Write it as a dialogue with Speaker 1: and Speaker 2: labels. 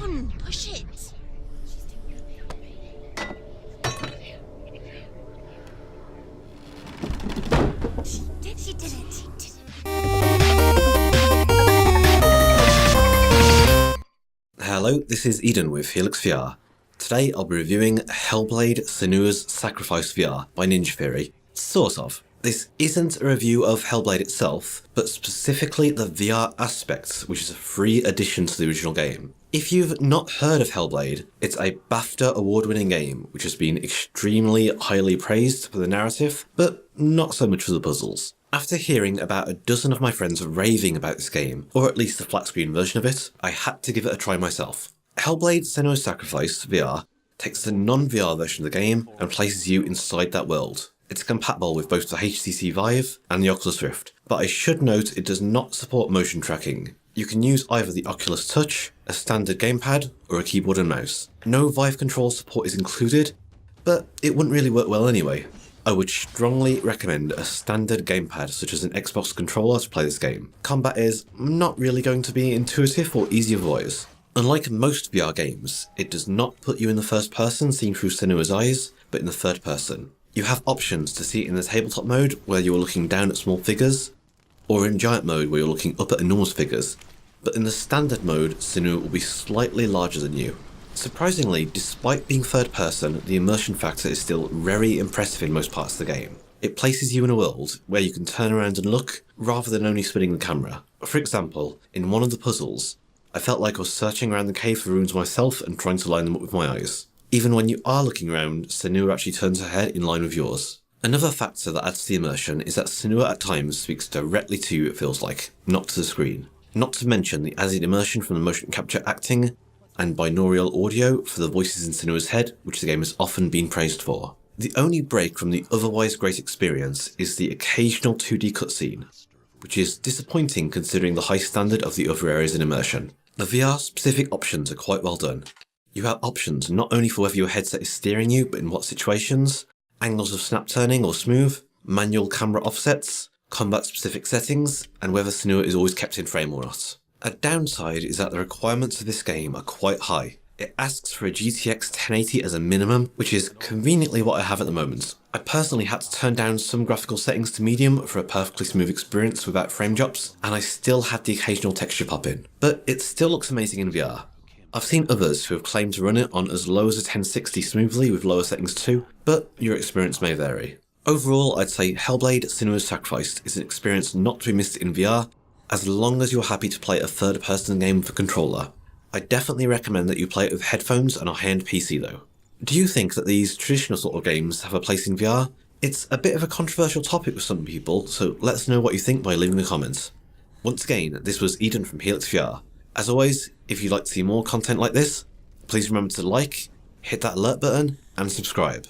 Speaker 1: on, push it. She did it.
Speaker 2: Hello, this is Eden with HelixxVR. Today I'll be reviewing Hellblade Senua's Sacrifice VR by Ninja Theory. Sort of. This isn't a review of Hellblade itself, but specifically the VR aspects, which is a free addition to the original game. If you've not heard of Hellblade, it's a BAFTA award-winning game, which has been extremely highly praised for the narrative, but not so much for the puzzles. After hearing about a dozen of my friends raving about this game, or at least the flat screen version of it, I had to give it a try myself. Hellblade Senua's Sacrifice VR takes the non-VR version of the game and places you inside that world. It's compatible with both the HTC Vive and the Oculus Rift, but I should note it does not support motion tracking. You can use either the Oculus Touch, a standard gamepad, or a keyboard and mouse. No Vive control support is included, but it wouldn't really work well anyway. I would strongly recommend a standard gamepad such as an Xbox controller to play this game. Combat is not really going to be intuitive or easy otherwise. Unlike most VR games, it does not put you in the first person seen through Senua's eyes, but in the third person. You have options to see it in the tabletop mode where you are looking down at small figures, or in giant mode where you're looking up at enormous figures. But in the standard mode, Senua will be slightly larger than you. Surprisingly, despite being third person, the immersion factor is still very impressive in most parts of the game. It places you in a world where you can turn around and look, rather than only spinning the camera. For example, in one of the puzzles, I felt like I was searching around the cave for runes myself and trying to line them up with my eyes. Even when you are looking around, Senua actually turns her head in line with yours. Another factor that adds to the immersion is that Senua at times speaks directly to you, it feels like, not to the screen. Not to mention the added immersion from the motion capture acting and binaural audio for the voices in Senua's head, which the game has often been praised for. The only break from the otherwise great experience is the occasional 2D cutscene, which is disappointing considering the high standard of the other areas in immersion. The VR specific options are quite well done. You have options not only for whether your headset is steering you, but in what situations, angles of snap turning or smooth, manual camera offsets, combat specific settings, and whether Senua is always kept in frame or not. A downside is that the requirements of this game are quite high. It asks for a GTX 1080 as a minimum, which is conveniently what I have at the moment. I personally had to turn down some graphical settings to medium for a perfectly smooth experience without frame drops, and I still had the occasional texture pop in. But it still looks amazing in VR. I've seen others who have claimed to run it on as low as a 1060 smoothly with lower settings too, but your experience may vary. Overall, I'd say Hellblade Senua's Sacrifice is an experience not to be missed in VR, as long as you're happy to play a third-person game with a controller. I definitely recommend that you play it with headphones and a high-end PC though. Do you think that these traditional sort of games have a place in VR? It's a bit of a controversial topic with some people, so let us know what you think by leaving a comment. Once again, this was Eden from HelixxVR. As always, if you'd like to see more content like this, please remember to like, hit that alert button, and subscribe.